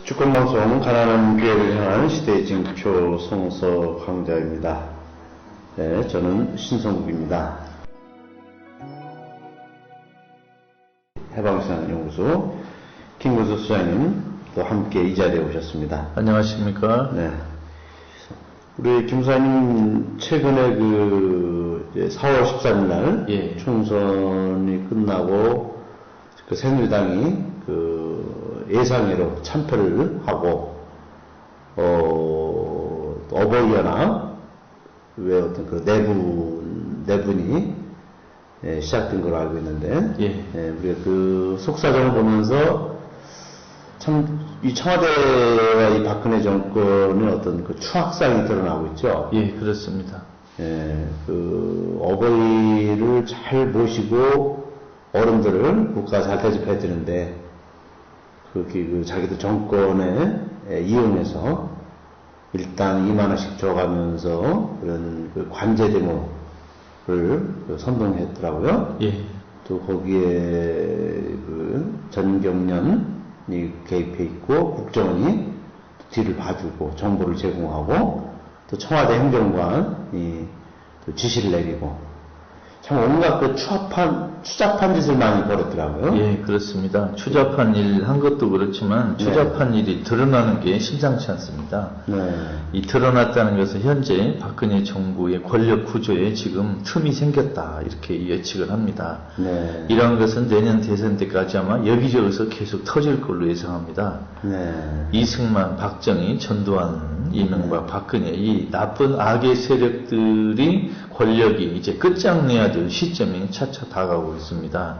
주권방송 가난한 교회를 향한 시대의 징표 송서 강좌입니다. 네, 저는 신성국입니다. 해방신앙연구소 김근수 수장님도 함께 이 자리에 오셨습니다. 안녕하십니까? 네. 우리 김 수장님 최근에 4월 13일 날 총선이 끝나고 새누리당이 예상외로 참패를 하고 어버이연합 외 어떤 내분이 시작된 걸로 알고 있는데 우리가 속사정을 보면서 참 이 청와대와 이 박근혜 정권의 어떤 추악상이 드러나고 있죠. 예, 그렇습니다. 어버이를 잘 모시고 어른들을 국가가 잘 대접해야 되는데 자기들 정권에 이용해서 일단 2만 원씩 줘가면서 그런 관제 데모를 선동했더라고요. 예. 또 거기에 전경련이 개입해 있고 국정원이 뒤를 봐주고 정보를 제공하고 또 청와대 행정관이 또 지시를 내리고 참 온갖 추잡한 짓을 많이 벌였더라고요. 예, 그렇습니다. 추잡한 일 한 것도 그렇지만 추잡한 일이 드러나는 게 심상치 않습니다. 이 드러났다는 것은 현재 박근혜 정부의 권력 구조에 지금 틈이 생겼다 이렇게 예측을 합니다. 이러한 것은 내년 대선 때까지 아마 여기저기서 계속 터질 걸로 예상합니다. 이승만, 박정희, 전두환, 이명박, 박근혜 이 나쁜 악의 세력들이 권력이 이제 끝장내야 될 시점이 차차 다가오고 있습니다.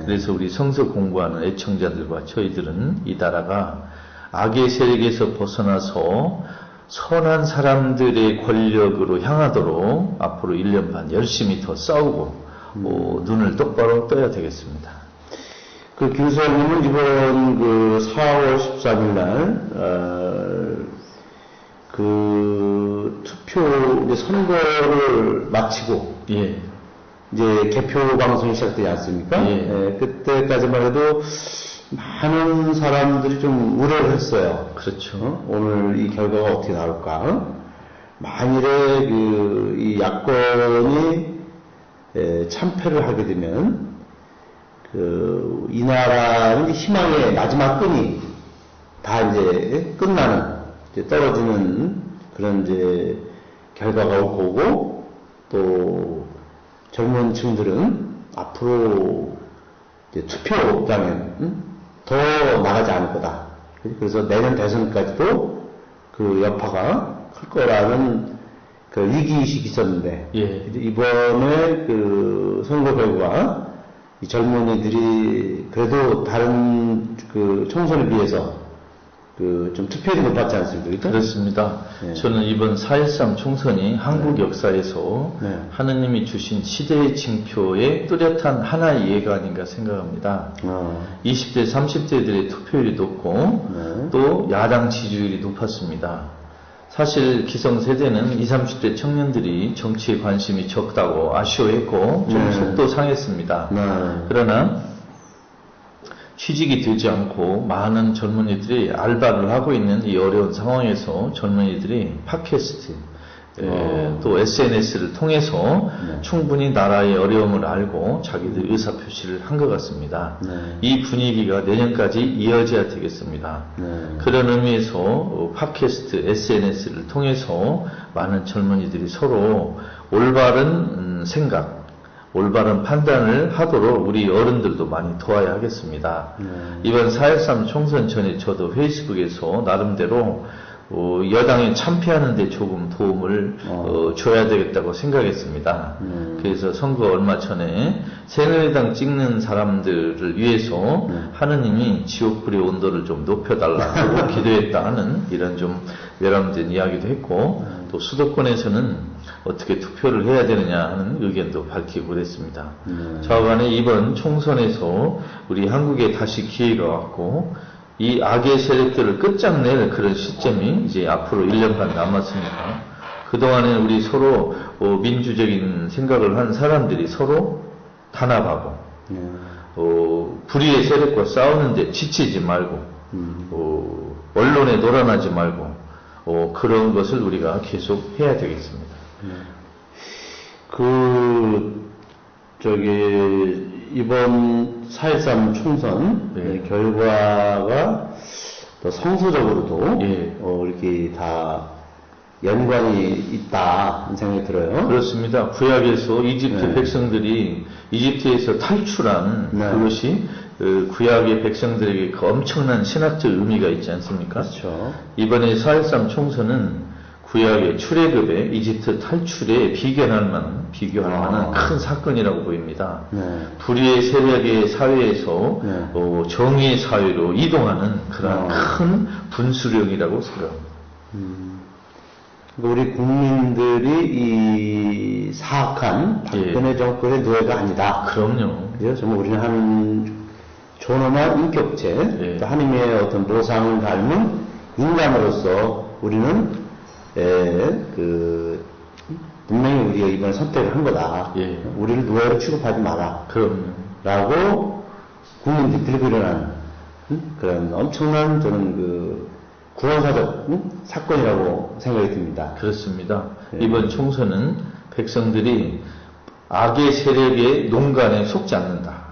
그래서 우리 성서 공부하는 애청자들과 저희들은 이 나라가 악의 세력에서 벗어나서 선한 사람들의 권력으로 향하도록 앞으로 1년 반 열심히 더 싸우고 눈을 똑바로 떠야 되겠습니다. 김수장님은 이번 4월 13일 날 투표 선거를 마치고 이제 개표 방송이 시작되지 않습니까? 그때까지만 해도 많은 사람들이 좀 우려를 했어요. 그렇죠. 오늘 이 결과가 어떻게 나올까? 만일에 이 야권이 참패를 하게 되면 이 나라는 희망의 마지막 끈이 다 이제 끝나는 떨어지는 그런 이제 결과가 올 거고 또 젊은 층들은 앞으로 이제 투표장에 더 나가지 않을 거다. 그래서 내년 대선까지도 여파가 클 거라는 위기의식이 있었는데 이번에 선거 결과 이 젊은이들이 그래도 다른 총선에 비해서 좀 투표율이 높았지 않습니까? 그렇습니다. 저는 이번 4.13 총선이 한국 역사에서 하느님이 주신 시대의 징표의 뚜렷한 하나의 예가 아닌가 생각합니다. 20대, 30대들의 투표율이 높고 또 야당 지지율이 높았습니다. 사실 기성세대는 20, 30대 청년들이 정치에 관심이 적다고 아쉬워했고 좀 속도 상했습니다. 그러나 취직이 되지 않고 많은 젊은이들이 알바를 하고 있는 이 어려운 상황에서 젊은이들이 팟캐스트 또 SNS를 통해서 충분히 나라의 어려움을 알고 자기들 의사표시를 한 것 같습니다. 이 분위기가 내년까지 이어져야 되겠습니다. 그런 의미에서 팟캐스트, SNS를 통해서 많은 젊은이들이 서로 올바른 생각 올바른 판단을 하도록 우리 어른들도 많이 도와야 하겠습니다. 이번 4.13 총선 전에 저도 페이스북에서 나름대로 여당이 참패하는 데 조금 도움을 줘야 되겠다고 생각했습니다. 그래서 선거 얼마 전에 새누리당 찍는 사람들을 위해서 하느님이 지옥불의 온도를 좀 높여달라고 기도했다 하는 이런 좀 외람된 이야기도 했고 또 수도권에서는 어떻게 투표를 해야 되느냐 하는 의견도 밝히고 그랬습니다. 좌우간에 이번 총선에서 우리 한국에 다시 기회가 왔고 이 악의 세력들을 끝장낼 그런 시점이 이제 앞으로 1년 반 남았으니까 그동안에 우리 서로 민주적인 생각을 한 사람들이 서로 단합하고 불의의 세력과 싸우는데 지치지 말고 언론에 놀아나지 말고 그런 것을 우리가 계속 해야 되겠습니다. 이번 4.13 총선 결과가 또 성서적으로도 이렇게 다 연관이 있다 생각이 들어요. 그렇습니다. 구약에서 이집트 백성들이 이집트에서 탈출한 그것이 구약의 백성들에게 그 엄청난 신학적 의미가 있지 않습니까? 그렇죠. 이번에 4.13 총선은 구약의 출애굽의 이집트 탈출에 비교할 만한 큰 사건이라고 보입니다. 불의의 세력의 사회에서 정의의 사회로 이동하는 그런 큰 분수령이라고 생각합니다. 우리 국민들이 이 사악한 박근혜 정권의 노예가 아니다. 그럼요. 정말 우리는 한 존엄한 인격체, 하나님의 어떤 보상을 닮은 인간으로서 우리는 분명히 우리가 이번에 선택을 한 거다. 우리를 노예로 취급하지 마라. 그럼요. 라고 국민들이 들고 일어난 그런 엄청난 저는 구원사적 사건이라고 생각이 듭니다. 그렇습니다. 이번 총선은 백성들이 악의 세력의 농간에 속지 않는다.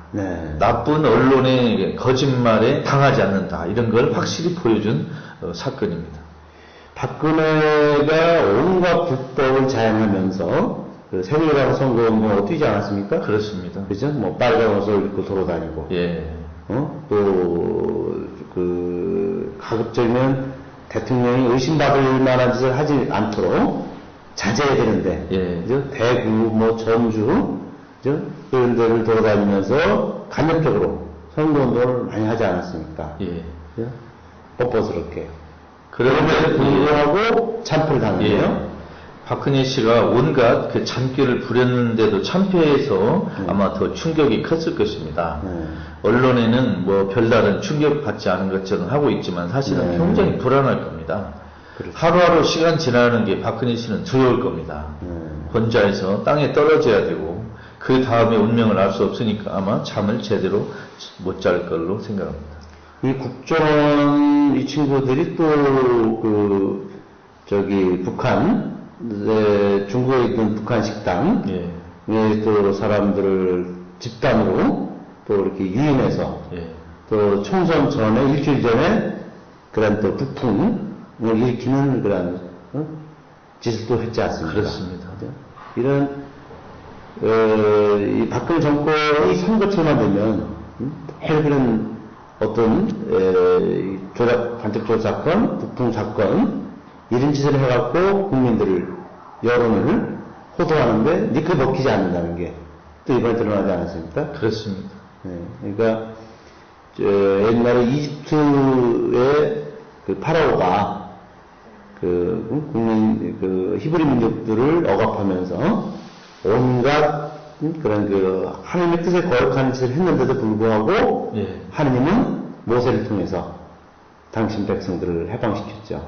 나쁜 언론의 거짓말에 당하지 않는다. 이런 걸 확실히 보여준 사건입니다. 박근혜가 온갖 불법을 자행하면서 새누리당 선거운동을 뛰지 않았습니까? 그렇습니다. 그죠? 뭐 빨간 옷을 입고 돌아다니고. 가급적이면 대통령이 의심받을 만한 짓을 하지 않도록 자제해야 되는데, 그죠? 대구, 뭐 전주, 그죠? 이런 데를 돌아다니면서 간접적으로 선거운동을 많이 하지 않았습니까? 그죠? 뻔뻔스럽게. 그럼에도 불구하고 참패를 당했네요. 박근혜 씨가 온갖 그 잔꾀를 부렸는데도 참패해서 아마 더 충격이 컸을 것입니다. 언론에는 뭐 별다른 충격받지 않은 것처럼 하고 있지만 사실은 굉장히 불안할 겁니다. 하루하루 시간 지나는 게 박근혜 씨는 두려울 겁니다. 혼자해서 땅에 떨어져야 되고 그 다음에 운명을 알 수 없으니까 아마 잠을 제대로 못 잘 걸로 생각합니다. 이 국정원 이 친구들이 또 북한 중국에 있는 북한 식당에 또 사람들을 집단으로 또 이렇게 유인해서 또 총선 전에 일주일 전에 그런 또 북풍을 일으키는 그런 짓을 또 했지 않습니까? 그렇습니다. 이런 이 박근혜 정권이 선거철만 되면 그런 어떤 간첩 조작 사건, 북풍 사건 이런 짓을 해갖고 국민들을 여론을 호도하는데 니크 먹히지 않는다는 게 또 이번에 드러나지 않았습니까? 그렇습니다. 그러니까 옛날에 이집트의 파라오가 국민 히브리 민족들을 억압하면서 온갖 그런 하나님의 뜻에 거역하는 짓을 했는데도 불구하고 하나님은 모세를 통해서 당신 백성들을 해방시켰죠.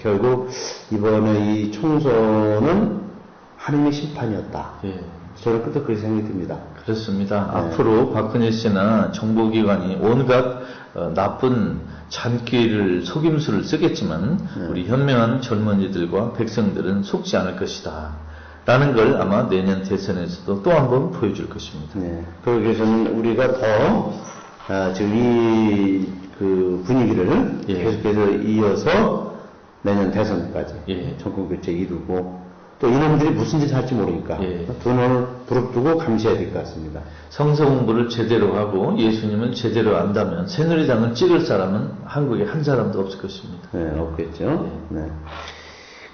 결국 이번에 이 총선은 하나님의 심판이었다. 저는 그때 그렇게 생각이 듭니다. 그렇습니다. 앞으로 박근혜 씨나 정보기관이 온갖 나쁜 잔꾀를 속임수를 쓰겠지만 우리 현명한 젊은이들과 백성들은 속지 않을 것이다. 라는 걸 아마 내년 대선에서도 또 한 번 보여줄 것입니다. 그러기 위해서는 우리가 더 지금 이 분위기를 계속해서 이어서 내년 대선까지 정권 교체 이루고 또 이놈들이 무슨 짓을 할지 모르니까 두 눈을 부릅뜨고 감시해야 될 것 같습니다. 성서 공부를 제대로 하고 예수님을 제대로 안다면 새누리당을 찍을 사람은 한국에 한 사람도 없을 것입니다. 없겠죠.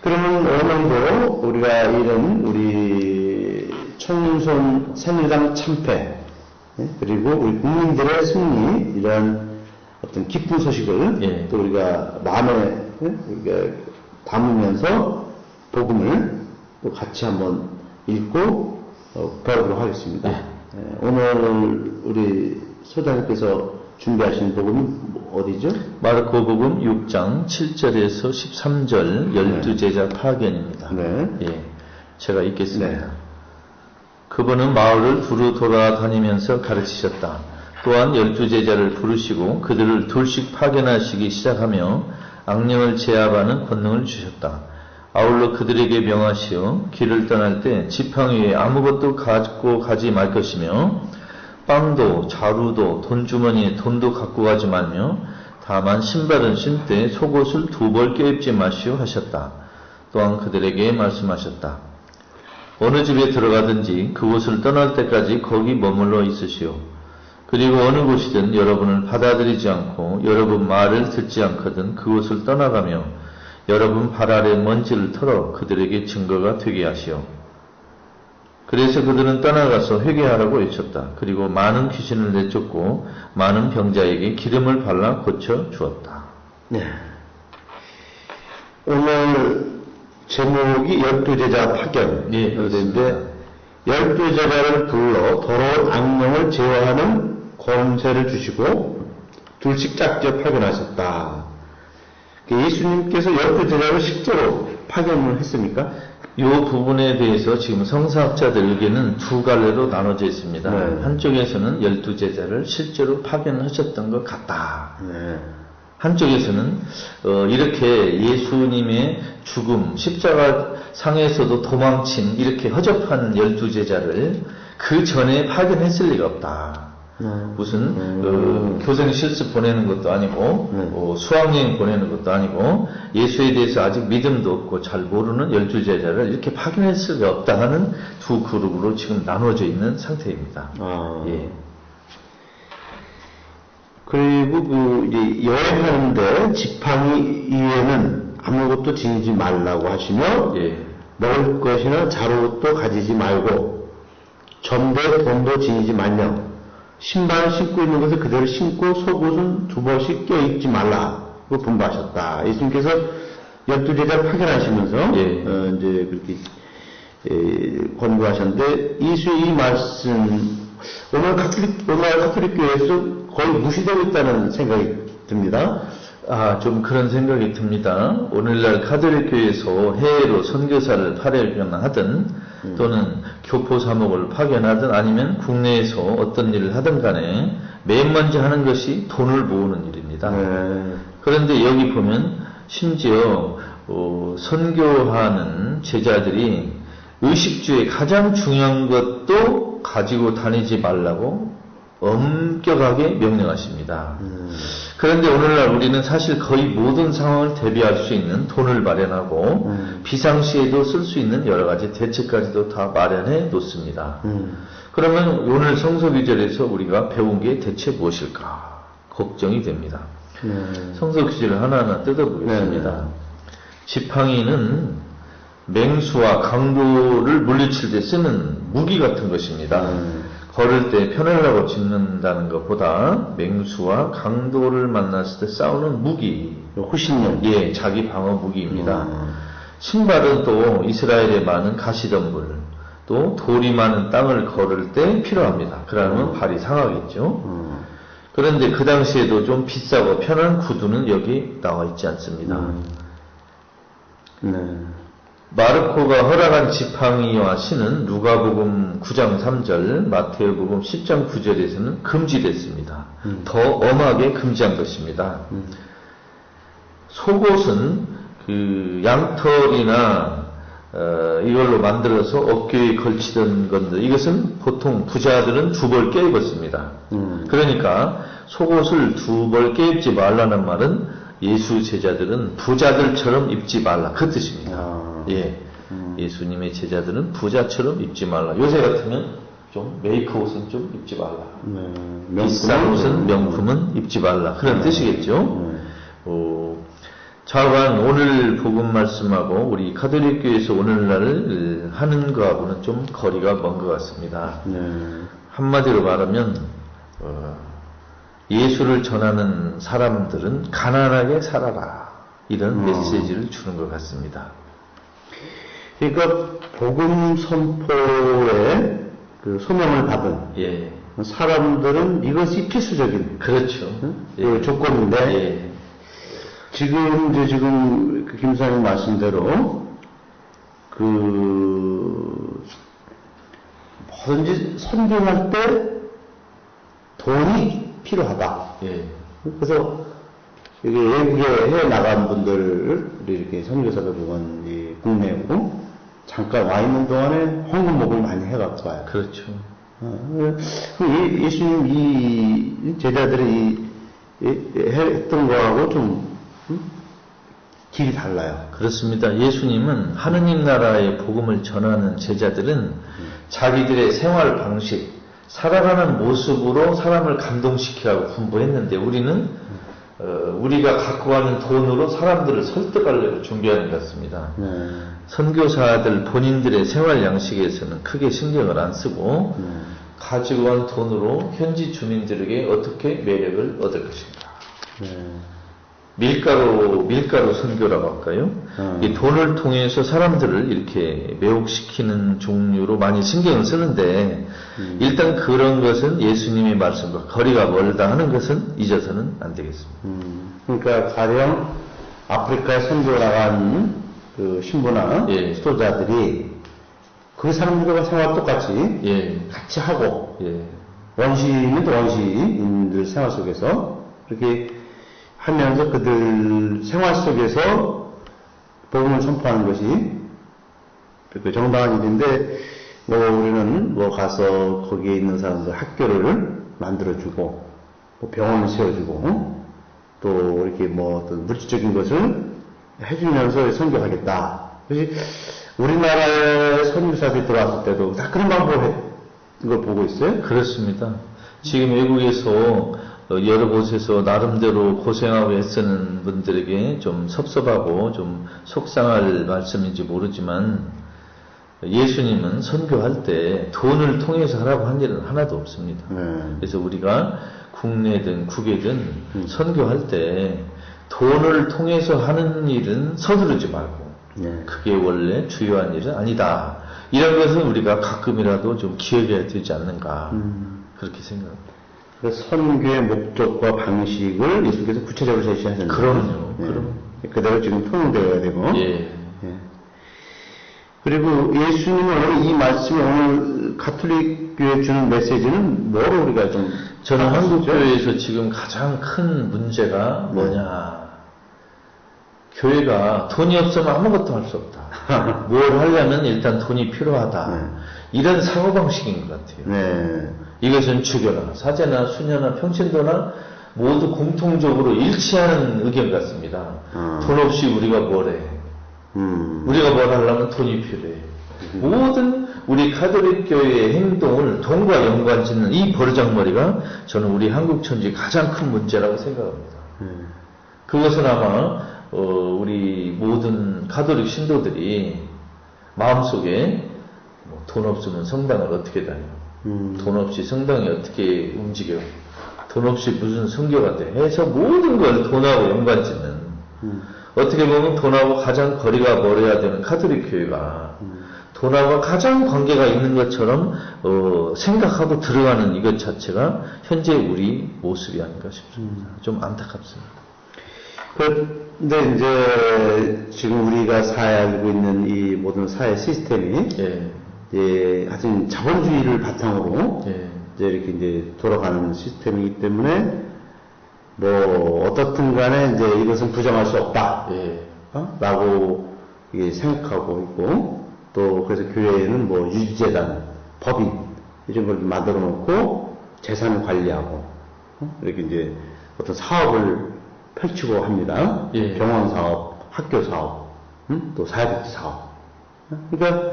그러면 오늘도 우리가 이런 우리 총선 새누리당 참패 그리고 우리 국민들의 승리 이런 어떤 기쁜 소식을 또 우리가 마음에 우리가 담으면서 복음을 또 같이 한번 읽고 배우도록 하겠습니다. 오늘 우리 소장님께서 준비하신 복음이 어디죠? 마르코복음 6장 7절에서 13절 12제자 파견입니다. 제가 읽겠습니다. 그분은 마을을 두루 돌아다니면서 가르치셨다. 또한 12제자를 부르시고 그들을 둘씩 파견하시기 시작하며 악령을 제압하는 권능을 주셨다. 아울러 그들에게 명하시어 길을 떠날 때 지팡이에 아무것도 갖고 가지 말 것이며 빵도 자루도 돈주머니에 돈도 갖고 가지 말며 다만 신발은 신되 속옷을 2벌 껴입지 마시오 하셨다. 또한 그들에게 말씀하셨다. 어느 집에 들어가든지 그곳을 떠날 때까지 거기 머물러 있으시오. 그리고 어느 곳이든 여러분을 받아들이지 않고 여러분 말을 듣지 않거든 그곳을 떠나가며 여러분 발 아래 먼지를 털어 그들에게 증거가 되게 하시오. 그래서 그들은 떠나가서 회개하라고 외쳤다. 그리고 많은 귀신을 내쫓고 많은 병자에게 기름을 발라 고쳐 주었다. 네. 오늘 제목이 12제자 파견. 네, 그런데 12제자를 불러 더러운 악령을 제어하는 권세를 주시고 둘씩 짝지어 파견하셨다. 예수님께서 12제자를 실제로 파견을 했습니까? 이 부분에 대해서 지금 성서학자들 의견은 두 갈래로 나눠져 있습니다. 네. 한쪽에서는 12제자를 실제로 파견하셨던 것 같다. 네. 한쪽에서는 이렇게 예수님의 죽음, 십자가 상에서도 도망친 이렇게 허접한 12제자를 그 전에 파견했을 리가 없다. 무슨 교생 실습 보내는 것도 아니고 수학여행 보내는 것도 아니고 예수에 대해서 아직 믿음도 없고 잘 모르는 12제자를 이렇게 파견했을 리가 없다 하는 두 그룹으로 지금 나눠져 있는 상태입니다. 예. 그리고 이제 여행하는데 지팡이 이외에는 아무것도 지니지 말라고 하시며 예. 먹을 것이나 자루도 가지지 말고 전대 돈도 지니지 말며 신발을 신고 있는 것을 그대로 신고 속옷은 2벌씩 껴입지 말라고 분부하셨다. 예수님께서 12제자 파견하시면서 예. 이제 그렇게 권고하셨는데 예수의 이 말씀 오늘 가톨릭 교회에서 거의 무시되고 있다는 생각이 듭니다. 좀 그런 생각이 듭니다. 오늘날 가톨릭 교회에서 해외로 선교사를 파견하든 또는 교포 사목을 파견하든 아니면 국내에서 어떤 일을 하든 간에 맨 먼저 하는 것이 돈을 모으는 일입니다. 그런데 여기 보면 심지어 선교하는 제자들이 의식주의 가장 중요한 것도 가지고 다니지 말라고 엄격하게 명령하십니다. 그런데 오늘날 우리는 사실 거의 모든 상황을 대비할 수 있는 돈을 마련하고 비상시에도 쓸 수 있는 여러 가지 대책까지도 다 마련해 놓습니다. 그러면 오늘 성서규절에서 우리가 배운 게 대체 무엇일까 걱정이 됩니다. 성서규절을 하나하나 뜯어보겠습니다. 지팡이는 맹수와 강도를 물리칠 때 쓰는 무기 같은 것입니다. 걸을 때 편하려고 짚는다는 것보다 맹수와 강도를 만났을 때 싸우는 무기, 호신용, 예, 자기 방어 무기입니다. 신발은 또 이스라엘에 많은 가시덤불, 또 돌이 많은 땅을 걸을 때 필요합니다. 그러면 발이 상하겠죠. 그런데 그 당시에도 좀 비싸고 편한 구두는 여기 나와 있지 않습니다. 마르코가 허락한 지팡이와 신은 누가복음 9장 3절, 마태복음 10장 9절에서는 금지됐습니다. 더 엄하게 금지한 것입니다. 속옷은 그 양털이나 이걸로 만들어서 어깨에 걸치던 건데 이것은 보통 부자들은 2벌 껴입었습니다. 그러니까 속옷을 2벌 껴입지 말라는 말은 예수 제자들은 부자들처럼 입지 말라 그 뜻입니다. 예, 예수님의 제자들은 부자처럼 입지 말라. 요새 같으면 좀 메이크 옷은 좀 입지 말라. 비싼 옷은 명품은 입지 말라. 그런 뜻이겠죠. 좌우한 오늘 복음 말씀하고 우리 가톨릭 교회에서 오늘날 하는 거하고는 좀 거리가 먼 것 같습니다. 한마디로 말하면 예수를 전하는 사람들은 가난하게 살아라 이런 메시지를 주는 것 같습니다. 그러니까 복음 선포에 그 소명을 받은 예. 사람들은 이것이 필수적인 그렇죠. 그 조건인데 예. 지금 그 김사님 말씀대로 그 뭐든지 선교할 때 돈이 필요하다. 예. 그래서 이게 외국에 해 나간 분들을 이렇게 선교사들 보면 이 국내로 잠깐 와 있는 동안에 헌금목을 많이 해갖고 와요. 그렇죠. 예수님 이 제자들이 했던 거하고 좀 길이 달라요. 그렇습니다. 예수님은 하느님 나라의 복음을 전하는 제자들은 자기들의 생활 방식, 살아가는 모습으로 사람을 감동시키라고 분부했는데 우리는 우리가 갖고 가는 돈으로 사람들을 설득하려고 준비하는 것 같습니다. 선교사들 본인들의 생활 양식에서는 크게 신경을 안 쓰고 가지고 간 돈으로 현지 주민들에게 어떻게 매력을 얻을 것인가. 밀가루 선교라고 할까요? 이 돈을 통해서 사람들을 이렇게 매혹시키는 종류로 많이 신경을 쓰는데 일단 그런 것은 예수님의 말씀과 거리가 멀다 하는 것은 잊어서는 안 되겠습니다. 그러니까 가령 아프리카에 선교 나간 그 신부나 예. 수도자들이 그 사람들과 생활 똑같이 예. 같이 하고 예. 원시인은 또 원시인들 생활 속에서 그렇게 하면서 그들 생활 속에서 복음을 선포하는 것이 그 정당한 일인데 뭐 우리는 뭐 가서 거기에 있는 사람들 학교를 만들어주고 뭐 병원을 세워주고 또 이렇게 뭐 어떤 물질적인 것을 해주면서 선교하겠다. 그래서 우리나라에 선교사들이 들어왔을 때도 다 그런 방법을 걸 보고 있어요? 그렇습니다. 지금 외국에서 여러 곳에서 나름대로 고생하고 애쓰는 분들에게 좀 섭섭하고 좀 속상할 말씀인지 모르지만 예수님은 선교할 때 돈을 통해서 하라고 한 일은 하나도 없습니다. 그래서 우리가 국내든 국외든 선교할 때 돈을 통해서 하는 일은 서두르지 말고 그게 원래 주요한 일은 아니다. 이런 것은 우리가 가끔이라도 좀 기억해야 되지 않는가 그렇게 생각합니다. 선교의 목적과 방식을 예수께서 구체적으로 제시하셨는데 그럼요. 그럼 그대로 지금 통용되어야 되고 예. 그리고 예수님은 오늘 이 말씀이 오늘 가톨릭 교회 주는 메시지는 뭐로 우리가 좀 저는 한국 교회에서 지금 가장 큰 문제가 뭐냐 교회가 돈이 없으면 아무것도 할 수 없다. 뭘 하려면 일단 돈이 필요하다. 이런 사고방식인 것 같아요. 이것은 주교나 사제나 수녀나 평신도나 모두 공통적으로 일치하는 의견 같습니다. 돈 없이 우리가 뭘 해? 우리가 뭘 하려면 돈이 필요해. 모든 우리 가톨릭 교회의 행동을 돈과 연관짓는 이 버르장머리가 저는 우리 한국 천주의 가장 큰 문제라고 생각합니다. 그것은 아마 우리 모든 가톨릭 신도들이 마음속에 돈 없으면 성당을 어떻게 다녀? 돈 없이 성당이 어떻게 움직여? 돈 없이 무슨 선교가 돼? 해서 모든 걸 돈하고 연관짓는 어떻게 보면 돈하고 가장 거리가 멀어야 되는 가톨릭 교회가 돈하고 가장 관계가 있는 것처럼 생각하고 들어가는 이것 자체가 현재 우리 모습이 아닌가 싶습니다. 좀 안타깝습니다. 근데 이제 지금 우리가 알고 있는 이 모든 사회 시스템이 하여튼 자본주의를 바탕으로 이제 이렇게 이제 돌아가는 시스템이기 때문에 뭐 어떻든 간에 이제 이것은 부정할 수 없다 라고 이게 생각하고 있고 또 그래서 교회에는 뭐 유지재단, 법인 이런 걸 만들어 놓고 재산을 관리하고 이렇게 이제 어떤 사업을 펼치고 합니다. 병원 사업, 학교 사업, 또 사회복지 사업. 그러니까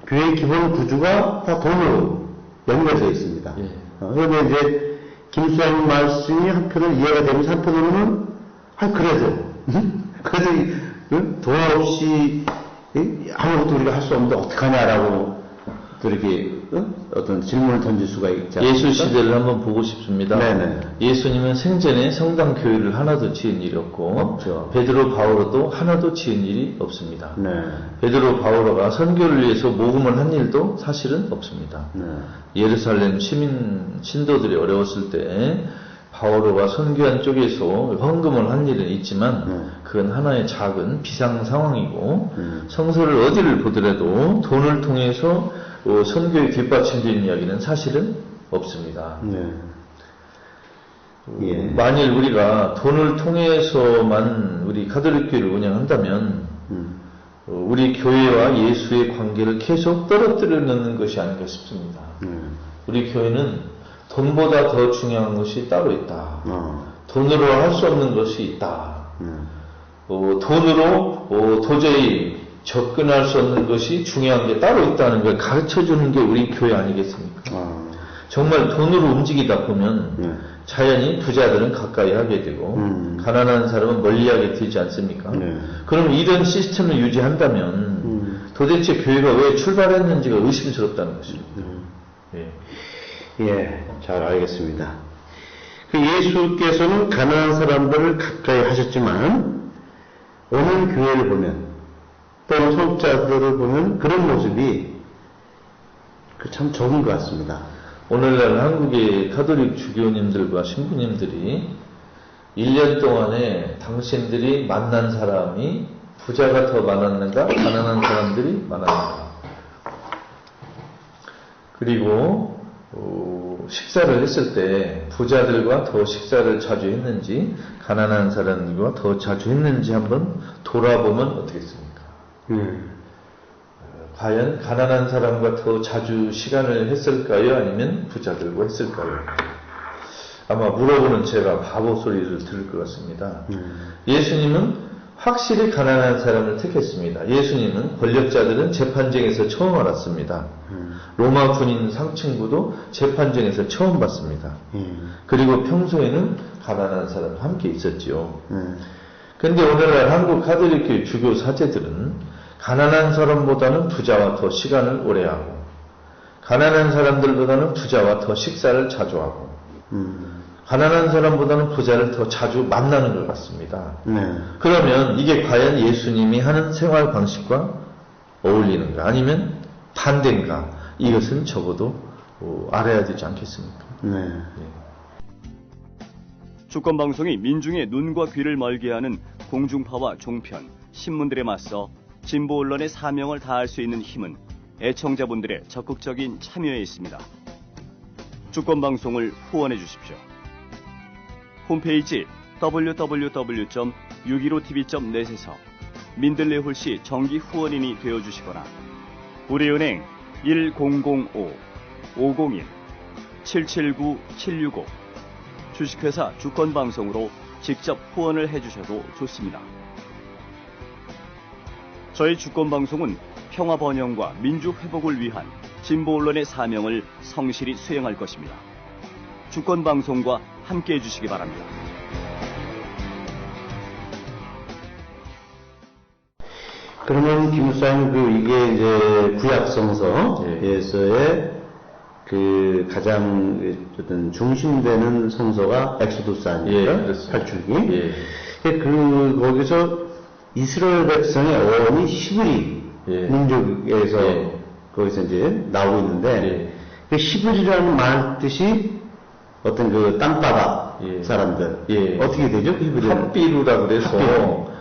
교회의 기본 구조가 다 돈으로 연결되어 있습니다. 그런데 이제 김수환님 말씀이 한편으로 이해가 되면서 한편으로는 그래도 돈 없이 아무것도 우리가 할 수 없는데 어떡하냐라고 또 이렇게 어떤 질문을 던질 수가 있지 않습니까? 예수 시대를 한번 보고 싶습니다. 네네. 예수님은 생전에 성당 교회를 하나도 지은 일이 없고 없죠. 베드로 바오로도 하나도 지은 일이 없습니다. 네. 베드로 바오로가 선교를 위해서 모금을 한 일도 사실은 없습니다. 예루살렘 신도들이 어려웠을 때 바오로가 선교한 쪽에서 헌금을 한 일은 있지만 그건 하나의 작은 비상 상황이고 성서를 어디를 보더라도 돈을 통해서 선교에 뒷받침되는 이야기는 사실은 없습니다. 만일 우리가 돈을 통해서만 우리 가톨릭 교회를 운영한다면 우리 교회와 예수의 관계를 계속 떨어뜨려 놓는 것이 아닌가 싶습니다. 우리 교회는 돈보다 더 중요한 것이 따로 있다. 돈으로 할 수 없는 것이 있다. 돈으로 도저히 접근할 수 없는 것이 중요한 게 따로 있다는 걸 가르쳐주는 게 우리 교회 아니겠습니까? 정말 돈으로 움직이다 보면 자연히 부자들은 가까이 하게 되고 가난한 사람은 멀리하게 되지 않습니까? 그럼 이런 시스템을 유지한다면 도대체 교회가 왜 출발했는지가 의심스럽다는 것입니다. 예, 잘 알겠습니다. 그 예수께서는 가난한 사람들을 가까이 하셨지만 오늘 교회를 보면 또는 성자들을 보면 그런 모습이 참 적은 것 같습니다. 오늘날 한국의 가톨릭 주교님들과 신부님들이 1년 동안에 당신들이 만난 사람이 부자가 더 많았는가 가난한 사람들이 많았는가, 그리고 식사를 했을 때 부자들과 더 식사를 자주 했는지 가난한 사람들과 더 자주 했는지 한번 돌아보면 어떻겠습니까? 과연 가난한 사람과 더 자주 시간을 했을까요? 아니면 부자들과 했을까요? 아마 물어보는 제가 바보 소리를 들을 것 같습니다. 예수님은 확실히 가난한 사람을 택했습니다. 예수님은 권력자들은 재판정에서 처음 알았습니다. 로마 군인 상층부도 재판정에서 처음 봤습니다. 그리고 평소에는 가난한 사람과 함께 있었지요. 그런데 오늘날 한국 가톨릭교회 주교 사제들은 가난한 사람보다는 부자와 더 시간을 오래 하고 가난한 사람들보다는 부자와 더 식사를 자주 하고 가난한 사람보다는 부자를 더 자주 만나는 것 같습니다. 그러면 이게 과연 예수님이 하는 생활 방식과 어울리는가 아니면 반대인가, 이것은 적어도 알아야 되지 않겠습니까? 주권방송이 민중의 눈과 귀를 멀게 하는 공중파와 종편, 신문들에 맞서 진보 언론의 사명을 다할 수 있는 힘은 애청자분들의 적극적인 참여에 있습니다. 주권방송을 후원해 주십시오. 홈페이지 www.615tv.net에서 민들레 홀씨 정기 후원인이 되어주시거나 우리은행 1005-501-779-765 주식회사 주권방송으로 직접 후원을 해주셔도 좋습니다. 저희 주권방송은 평화 번영과 민주 회복을 위한 진보 언론의 사명을 성실히 수행할 것입니다. 주권방송과 함께해 주시기 바랍니다. 그러면 김무사님, 이게 이제 구약성서에서의 그 가장 어떤 중심되는 성서가 엑소도스 아닙니까? 탈출기. 거기서 이스라엘 백성의 어원이 히브리 민족에서 거기서 이제 나오고 있는데 그 히브리라는 말 뜻이 어떤 그 땅바닥 사람들 어떻게 되죠? 핫비루라 그래서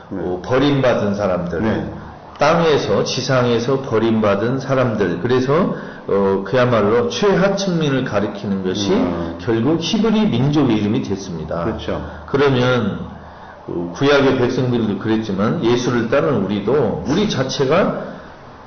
버림받은 사람들, 땅에서 지상에서 버림받은 사람들, 그래서 그야말로 최하층민을 가리키는 것이 결국 히브리 민족의 이름이 됐습니다. 그렇죠. 그러면 구약의 백성들도 그랬지만 예수를 따르는 우리도 우리 자체가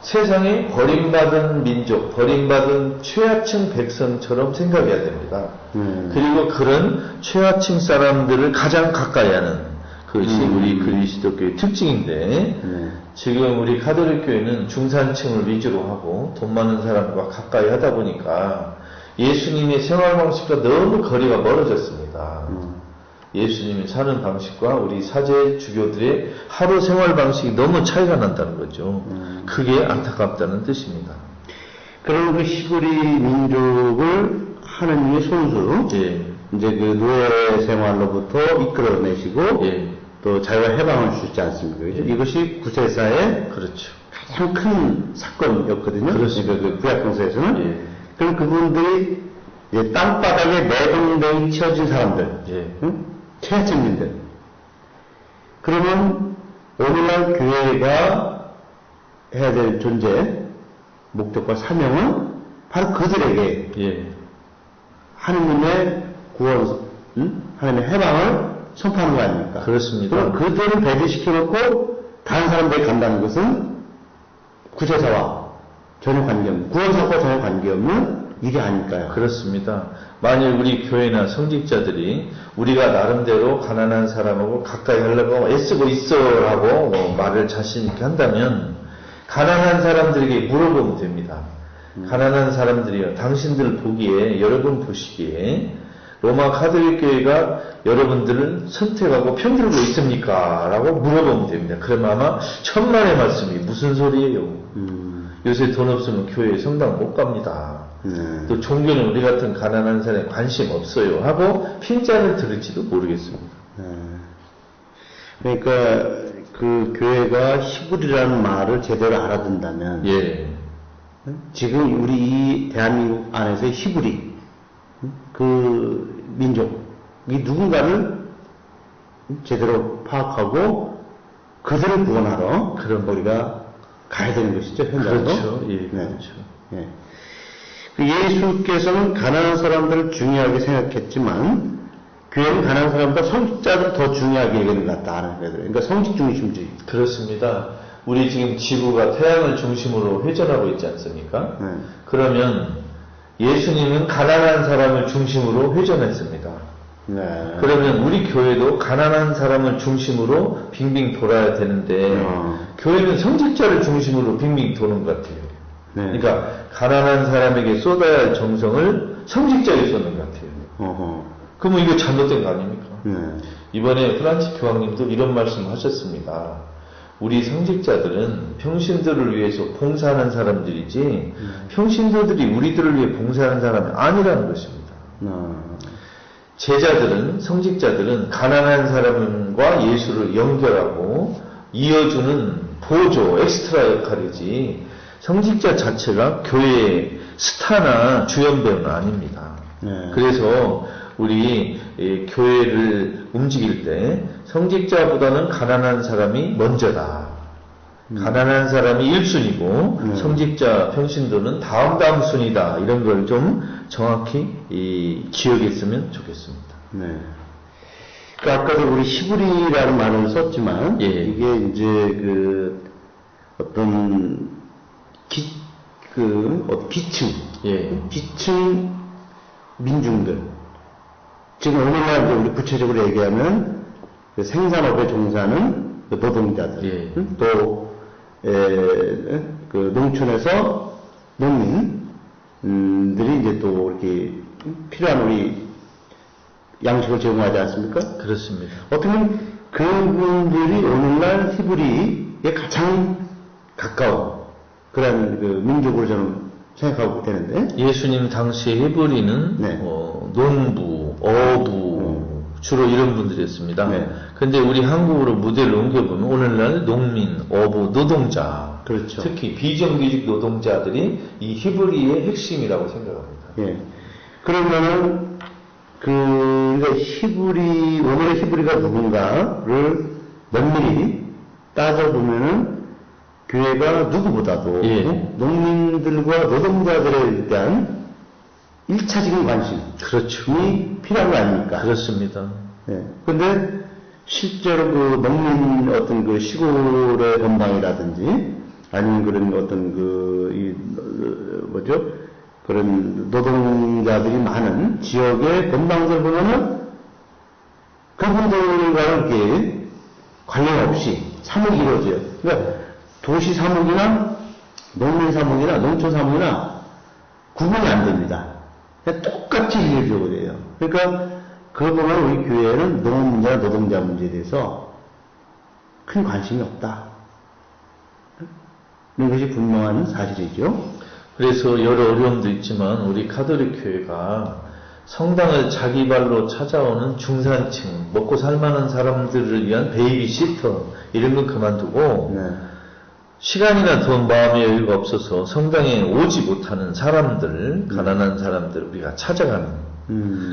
세상에 버림받은 민족, 버림받은 최하층 백성처럼 생각해야 됩니다. 그리고 그런 최하층 사람들을 가장 가까이 하는 그것이 우리 그리스도교의 특징인데 지금 우리 가톨릭 교회는 중산층을 위주로 하고 돈 많은 사람과 가까이 하다 보니까 예수님의 생활 방식과 너무 거리가 멀어졌습니다. 예수님이 사는 방식과 우리 사제 주교들의 하루 생활 방식이 너무 차이가 난다는 거죠. 그게 안타깝다는 뜻입니다. 그럼 그 히브리 민족을 하나님의 손수, 이제 그 노예 생활로부터 이끌어내시고, 또 자유와 해방을 주지 않습니까? 이것이 구세사의 가장 큰 사건이었거든요. 그러니까 그 구약성서에서는. 그럼 그분들이 이제 땅바닥에 내동댕이 치어진 사람들, 최하층민들. 그러면 오늘날 교회가 해야 될 존재, 목적과 사명은 바로 그들에게 하느님의 구원 하나님의 해방을 선포하는 거 아닙니까? 그렇습니다. 그럼 그들을 배제시켜놓고 다른 사람들이 간다는 것은 구제사와 전혀 관계없는, 구원사과 전혀 관계없는 일이 아닐까요? 그렇습니다. 만일 우리 교회나 성직자들이 우리가 나름대로 가난한 사람하고 가까이 하려고 애쓰고 있어라고 말을 자신 있게 한다면 가난한 사람들에게 물어보면 됩니다. 가난한 사람들이요, 당신들 보기에, 여러분 보시기에 로마 카톨릭 교회가 여러분들을 선택하고 편들고 있습니까? 라고 물어보면 됩니다. 그러면 아마 천만의 말씀이 무슨 소리예요? 요새 돈 없으면 교회에 성당 못 갑니다. 또 종교는 우리 같은 가난한 사람에 관심 없어요 하고 핀잔을 들을지도 모르겠습니다. 그러니까 그 교회가 히브리라는 말을 제대로 알아듣는다면 예. 지금 우리 이 대한민국 안에서의 히브리 그 민족이 누군가를 제대로 파악하고 그들을 구원하러 그런 우리가 가야 되는 것이죠, 현장으로. 그렇죠. 예, 네. 그렇죠. 예. 예수께서는 가난한 사람들을 중요하게 생각했지만 교회는 가난한 사람보다 성직자를 더 중요하게 여기는 것 같다 하는 거예요. 그러니까 성직 중심주의. 그렇습니다. 우리 지금 지구가 태양을 중심으로 회전하고 있지 않습니까? 그러면 예수님은 가난한 사람을 중심으로 회전했습니다. 네. 그러면 우리 교회도 가난한 사람을 중심으로 빙빙 돌아야 되는데 교회는 성직자를 중심으로 빙빙 도는 것 같아요. 네. 그러니까 가난한 사람에게 쏟아야 할 정성을 성직자에 쏟는 것 같아요. 그러면 이거 잘못된 거 아닙니까? 이번에 프란치 교황님도 이런 말씀 하셨습니다. 우리 성직자들은 평신도를 위해서 봉사하는 사람들이지 평신도들이 우리들을 위해 봉사하는 사람이 아니라는 것입니다. 제자들은, 성직자들은 가난한 사람과 예수를 연결하고 이어주는 보조, 엑스트라 역할이지 성직자 자체가 교회의 스타나 주연배우는 아닙니다. 그래서 우리 교회를 움직일 때 성직자보다는 가난한 사람이 먼저다. 가난한 사람이 1순위고 성직자 평신도는 다음 순위다. 이런 걸 좀 정확히 기억했으면 좋겠습니다. 네. 그 아까도 우리 히브리라는 말을 썼지만 예. 이게 이제 그 어떤 비층, 예. 비층 민중들. 지금 오늘날 우리 구체적으로 얘기하면 그 생산업에 종사하는 그 노동자들, 예. 또 그 농촌에서 농민들이 이제 또 이렇게 필요한 우리 양식을 제공하지 않습니까? 그렇습니다. 어떻게 보면 그분들이 오늘날 히브리에 가장 가까운 그런 그 민족으로 저는 생각하고 되는데 예수님 당시의 히브리는 네. 농부, 어부 주로 이런 분들이었습니다. 그런데 우리 한국으로 무대를 옮겨보면 오늘날 농민, 어부, 노동자 그렇죠. 특히 비정규직 노동자들이 이 히브리의 핵심이라고 생각합니다. 예. 그러면은 오늘의 히브리가 누군가를 면밀히 따져보면은 교회가 누구보다도 예. 농민들과 노동자들에 대한 1차적인 관심이 그렇죠. 필요한 거 아닙니까? 그렇습니다. 예. 근데 실제로 그 농민 어떤 그 시골의 건방이라든지 아니면 그런 어떤 그런 노동자들이 많은 지역의 건방들 보면은 그분들과 이렇게 관련 없이 사목이 이루어져요. 그러니까 도시 사목이나 농민 사목이나 농촌 사목이나 구분이 안 됩니다. 그냥 똑같이 이루어져야 돼요. 그러니까 그걸 보면 우리 교회는 농민자, 노동자 문제에 대해서 큰 관심이 없다. 이런 것이 분명한 사실이죠. 그래서 여러 어려움도 있지만 우리 가톨릭 교회가 성당을 자기 발로 찾아오는 중산층, 먹고 살만한 사람들을 위한 베이비시터 이런 건 그만두고 시간이나 돈, 마음의 여유가 없어서 성당에 오지 못하는 사람들, 가난한 사람들 우리가 찾아가는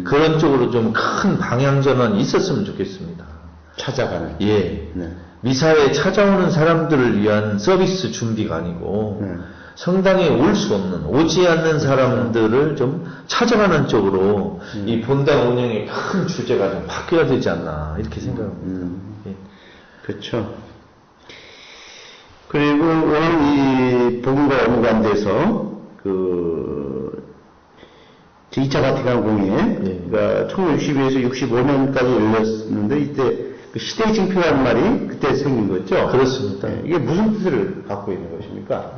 그런 쪽으로 좀 큰 방향 전환이 있었으면 좋겠습니다. 찾아가는. 예. 미사에 찾아오는 사람들을 위한 서비스 준비가 아니고 성당에 올 수 없는, 오지 않는 사람들을 좀 찾아가는 쪽으로 이 본당 운영의 큰 주제가 좀 바뀌어야 되지 않나, 이렇게 생각합니다. 예. 그렇죠. 그리고 오늘 이 복음과 연관돼서 제2차 바티칸 공회, 그러니까 1962에서 65년까지 열렸는데 이때 그 시대의 징표라는 말이 그때 생긴 거죠? 그렇습니다. 네, 이게 무슨 뜻을 갖고 있는 것입니까?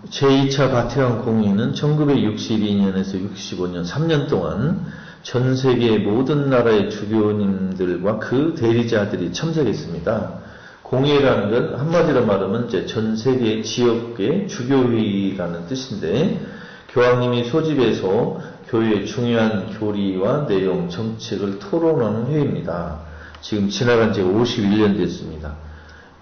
제2차 바티칸 공회는 1962년에서 65년 3년 동안 전 세계 모든 나라의 주교님들과 그 대리자들이 참석했습니다. 공회라는 건 한마디로 말하면 이제 전 세계 지역의 주교회의라는 뜻인데, 교황님이 소집해서 교회의 중요한 교리와 내용, 정책을 토론하는 회의입니다. 지금 지나간 지가 51년 됐습니다.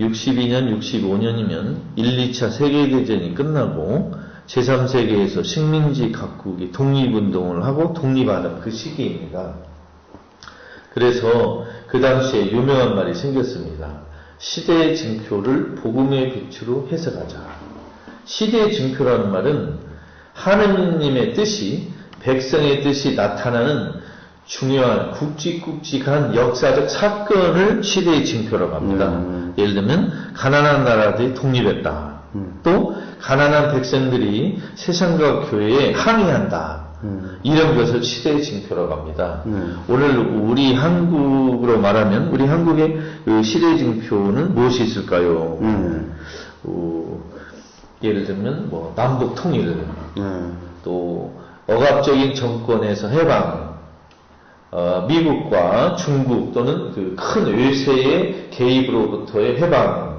62년, 65년이면 1, 2차 세계대전이 끝나고 제3세계에서 식민지 각국이 독립운동을 하고 독립하는 그 시기입니다. 그래서 그 당시에 유명한 말이 생겼습니다. 시대의 징표를 복음의 빛으로 해석하자. 시대의 징표라는 말은 하느님의 뜻이, 백성의 뜻이 나타나는 중요한 굵직굵직한 역사적 사건을 시대의 징표라고 합니다. 예를 들면 가난한 나라들이 독립했다. 또 가난한 백성들이 세상과 교회에 항의한다. 이런 것을 시대의 징표라고 합니다. 오늘 우리 한국으로 말하면 우리 한국의 그 시대의 징표는 무엇이 있을까요? 예를 들면 뭐 남북 통일, 또 억압적인 정권에서 해방, 미국과 중국 또는 그 큰 외세의 개입으로부터의 해방,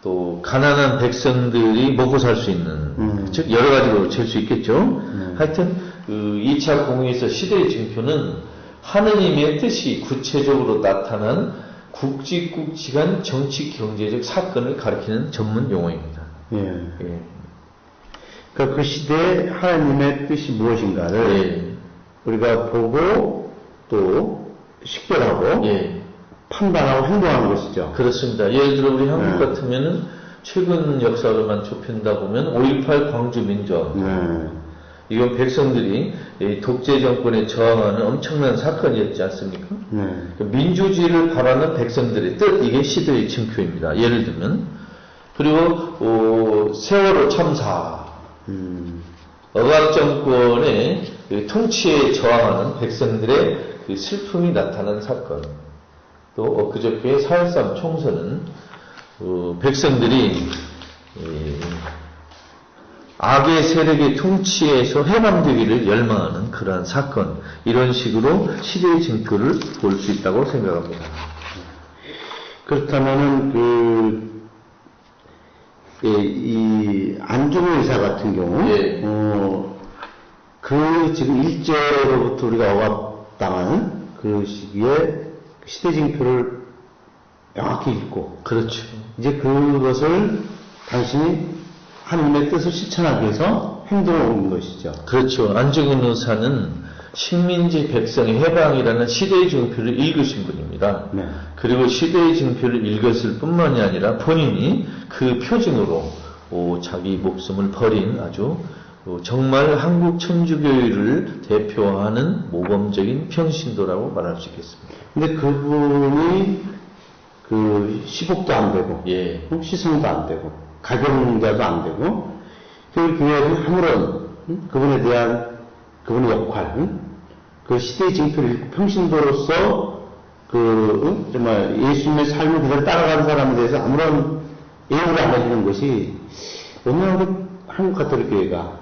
또 가난한 백성들이 먹고 살 수 있는, 즉 여러 가지로 칠 수 있겠죠. 하여튼 그 2차 공의에서 시대의 징표는 하느님의 뜻이 구체적으로 나타난 굵직굵직한 정치 경제적 사건을 가리키는 전문 용어입니다. 예. 그러니까 그 시대에 하나님의 뜻이 무엇인가를 우리가 보고 또 식별하고 판단하고 행동하는 것이죠. 그렇습니다. 예를 들어 우리 한국 같으면은 최근 역사로만 좁힌다 보면 5.18 광주 민주화운동. 이건 백성들이 독재 정권에 저항하는 엄청난 사건이었지 않습니까? 민주주의를 바라는 백성들의 뜻, 이게 시대의 징표입니다. 예를 들면, 그리고 세월호 참사, 억압 정권의 통치에 저항하는 백성들의 그 슬픔이 나타난 사건, 또 엊그저께 4.13 총선은 백성들이 악의 세력의 통치에서 해방되기를 열망하는 그러한 사건, 이런 식으로 시대의 징표를 볼 수 있다고 생각합니다. 그렇다면은 이 안중근 의사 같은 경우, 그 지금 일제로부터 우리가 억압당한 그 시기에 시대 징표를 명확히 읽고, 그렇죠. 이제 그것을 당신이 하나님의 뜻을 실천하기 위해서 행동을 옮긴 것이죠. 그렇죠. 안중근 의사는 식민지 백성의 해방이라는 시대의 징표를 읽으신 분입니다. 그리고 시대의 징표를 읽었을 뿐만이 아니라 본인이 그 표징으로 자기 목숨을 버린 아주 정말 한국 천주교회를 대표하는 모범적인 평신도라고 말할 수 있겠습니다. 근데 그분이 그 시복도 안 되고, 시승도 안 되고, 가경자도 안 되고, 그 교회는 아무런 그분에 대한 그분의 역할, 그 시대의 징표를 읽고 평신도로서 정말 예수님의 삶을 그대로 따라가는 사람에 대해서 아무런 예우를 안 해주는 것이 오늘 한국 가톨릭 교회가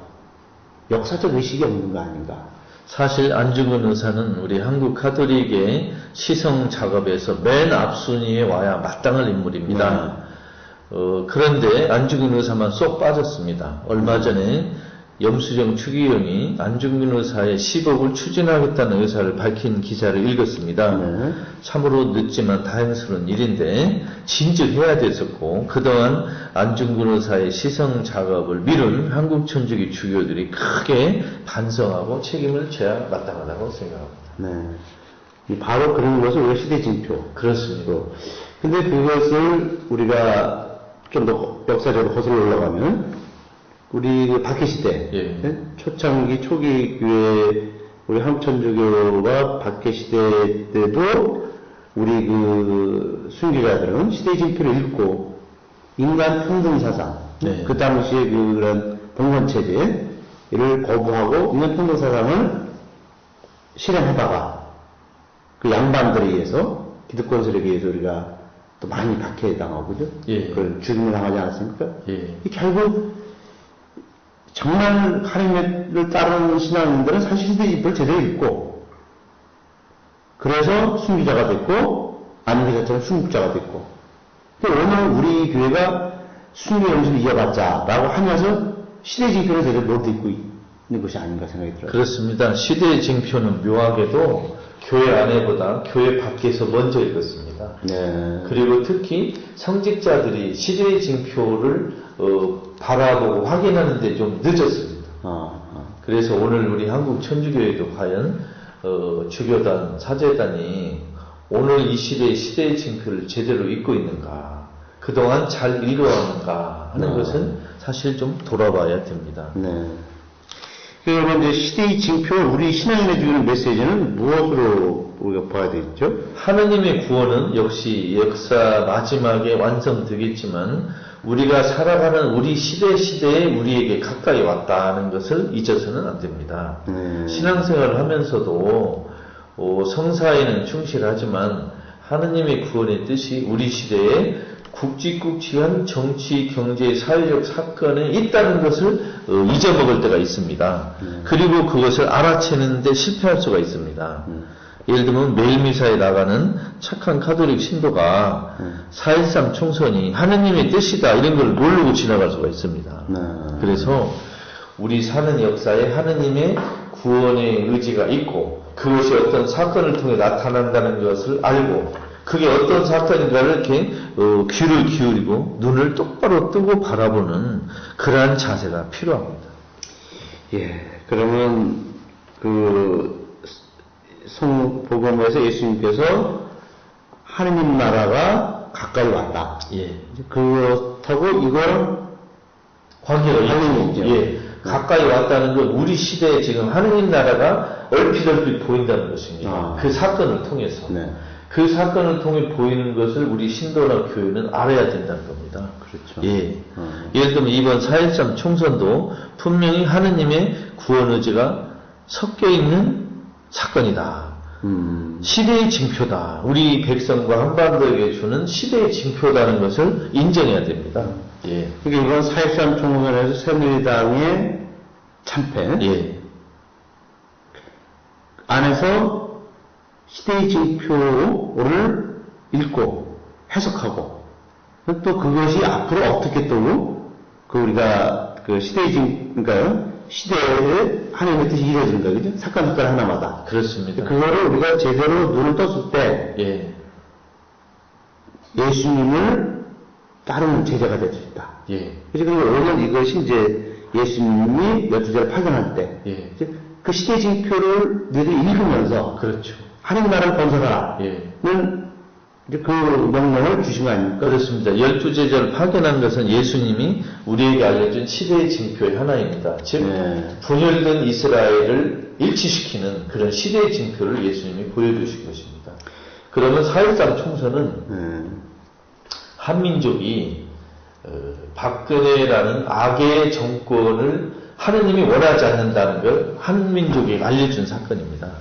역사적 의식이 없는 거 아닌가? 사실 안중근 의사는 우리 한국 가톨릭의 시성 작업에서 맨 앞순위에 와야 마땅할 인물입니다. 그런데 안중근 의사만 쏙 빠졌습니다. 얼마 전에 염수정 추기경이 안중근 의사의 시복을 추진하겠다는 의사를 밝힌 기사를 읽었습니다. 참으로 늦지만 다행스러운 일인데 진즉해야 됐었고, 그동안 안중근 의사의 시성 작업을 미룬 한국 천주교 주교들이 크게 반성하고 책임을 져야 마땅하다고 생각합니다. 바로 그런 것을 우리가 시대 징표. 그렇습니다. 근데 그것을 우리가 좀 더 역사적으로 거슬러 올라가면 우리 그 박해시대, 예. 초창기 초기 교회, 우리 한국천주교가 박해시대 때도 우리 그 순교자들은 시대의 징표를 읽고 인간 평등 사상, 네. 그 당시에 그런 봉건체제를 거부하고 인간 평등 사상을 실행하다가 그 양반들에 의해서 기득권들에 의해서 우리가 또 많이 박해당하고 그죠? 예. 그걸 죽임을 당하지 않았습니까? 예. 결국 정말 하나님을 따르는 신앙인들은 사실 시대의 징표를 제대로 읽고 그래서 순교자가 됐고 아닌 것 자체는 순국자가 됐고 오늘 우리 교회가 순교 연습을 이어받자라고 하면서 시대의 징표를 제대로 못 읽고 있는 것이 아닌가 생각이 들어요. 그렇습니다. 시대의 징표는 묘하게도 교회 안에보다 교회 밖에서 먼저 읽었습니다. 네. 그리고 특히 성직자들이 시대의 징표를 바라보고 확인하는데 좀 늦었습니다. 그래서 오늘 우리 한국 천주교회도 과연 주교단, 사제단이 오늘 이 시대의 징표를 제대로 읽고 있는가, 그동안 잘 읽어왔는가 하는 것은 사실 좀 돌아봐야 됩니다. 네. 그러면 이제 시대의 징표, 우리 신앙인에 주는 메시지는 무엇으로 우리가 봐야 되겠죠? 하느님의 구원은 역시 역사 마지막에 완성되겠지만 우리가 살아가는 우리 시대에 우리에게 가까이 왔다는 것을 잊어서는 안 됩니다. 신앙생활을 하면서도 성사에는 충실하지만 하느님의 구원의 뜻이 우리 시대에 굵직굵직한 정치, 경제, 사회적 사건에 있다는 것을 잊어먹을 때가 있습니다. 그리고 그것을 알아채는데 실패할 수가 있습니다. 예를 들면 매일 미사에 나가는 착한 가톨릭 신도가 4.13 총선이 하느님의 뜻이다 이런 걸 모르고 지나갈 수가 있습니다. 그래서 우리 사는 역사에 하느님의 구원의 의지가 있고 그것이 어떤 사건을 통해 나타난다는 것을 알고 그게 어떤 사건인가를 이렇게 귀를 기울이고 눈을 똑바로 뜨고 바라보는 그러한 자세가 필요합니다. 예, 그러면 그 성복음에서 예수님께서 하느님 나라가 가까이 왔다. 예. 그렇다고 이거는 관계가 있죠. 예. 가까이 왔다는 건 우리 시대에 지금 하느님 나라가 얼핏 보인다는 것입니다. 그 사건을 통해서. 네. 그 사건을 통해 보이는 것을 우리 신도나 교회는 알아야 된다는 겁니다. 그렇죠. 예. 예를 들면 이번 4.13 총선도 분명히 하느님의 구원 의지가 섞여 있는 사건이다. 시대의 징표다. 우리 백성과 한반도에게 주는 시대의 징표다는 것을 인정해야 됩니다. 예. 그러니까 이번 4.13 총선에서 새누리당의 참패. 예. 안에서 시대의 징표를 읽고 해석하고 또 그것이 앞으로 어떻게 또 우리가 그 시대의 시대에 하나님의 뜻이 이루어진다, 그죠? 사건 하나마다. 그렇습니다. 그거를 우리가 제대로 눈을 떴을 때 예. 예수님을 따르는 제자가 될 수 있다. 예. 그래서 오늘 이것이 이제 예수님이 12제를 파견할 때 예. 그 시대의 징표를 너희들이 읽으면서 그렇죠. 하나님 나라를 건설하라는 이제 그 명령을 주신 거 아닙니까? 그렇습니다. 12제자를 파견한 것은 예수님이 우리에게 알려준 시대의 징표의 하나입니다. 즉 분열된 이스라엘을 일치시키는 그런 시대의 징표를 예수님이 보여주신 것입니다. 그러면 4.13 총선은 한민족이 박근혜라는 악의 정권을 하느님이 원하지 않는다는 걸 한민족에게 알려준 사건입니다.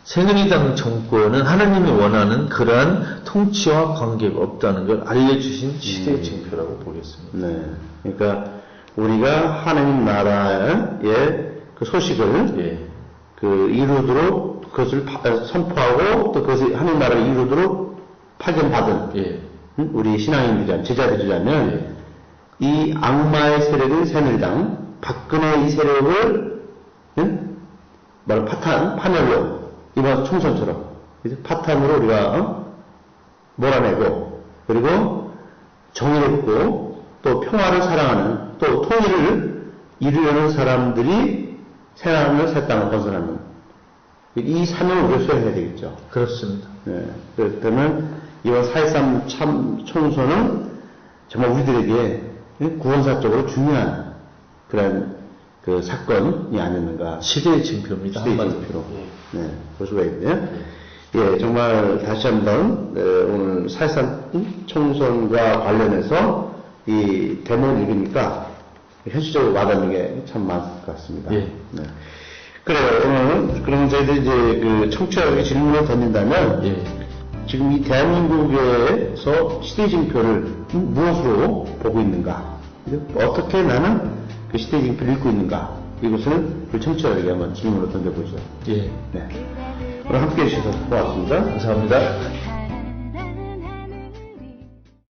새누리당 정권은 하나님이 원하는 그러한 통치와 관계가 없다는 걸 알려주신 시대의 징표라고 보겠습니다. 네. 그러니까 우리가 하나님 나라의 그 소식을 그 이루도록 그것을 선포하고 또 그것을 하나님 나라를 이루도록 파견받은 우리 신앙인들이라면 제자들이라면 이 악마의 세력인 새누리당 박근혜 이 세력을 바로 파멸로 이번 총선처럼 파탄으로 우리가 몰아내고 그리고 정의롭고 또 평화를 사랑하는 또 통일을 이루려는 사람들이 새하늘을 새 땅을 건설하는 이 사명을 우리가 수행해야 되겠죠. 그렇습니다. 네. 그렇다면 이번 4.13 총선은 정말 우리들에게 구원사적으로 중요한 그런 그 사건이 아니었는가. 시대의 징표입니다. 시대의 징표로. 네, 볼 수가 있네요. 예, 정말 다시 한번 오늘 4.13 총선과 관련해서 이 대목을 읽으니까 현실적으로 와닿는 게 참 많을 것 같습니다. 예. 네. 그래요. 오늘 그러면 저희들 이제 그 청취자에게 질문을 던진다면 예. 지금 이 대한민국에서 시대의 징표를 무엇으로 보고 있는가? 어떻게 나는 그 시대의 징표를 읽고 있는가? 이것을 우리 청취자에게 한번 질문으로 던져보죠. 예. 네. 오늘 함께 해주셔서 고맙습니다. 감사합니다.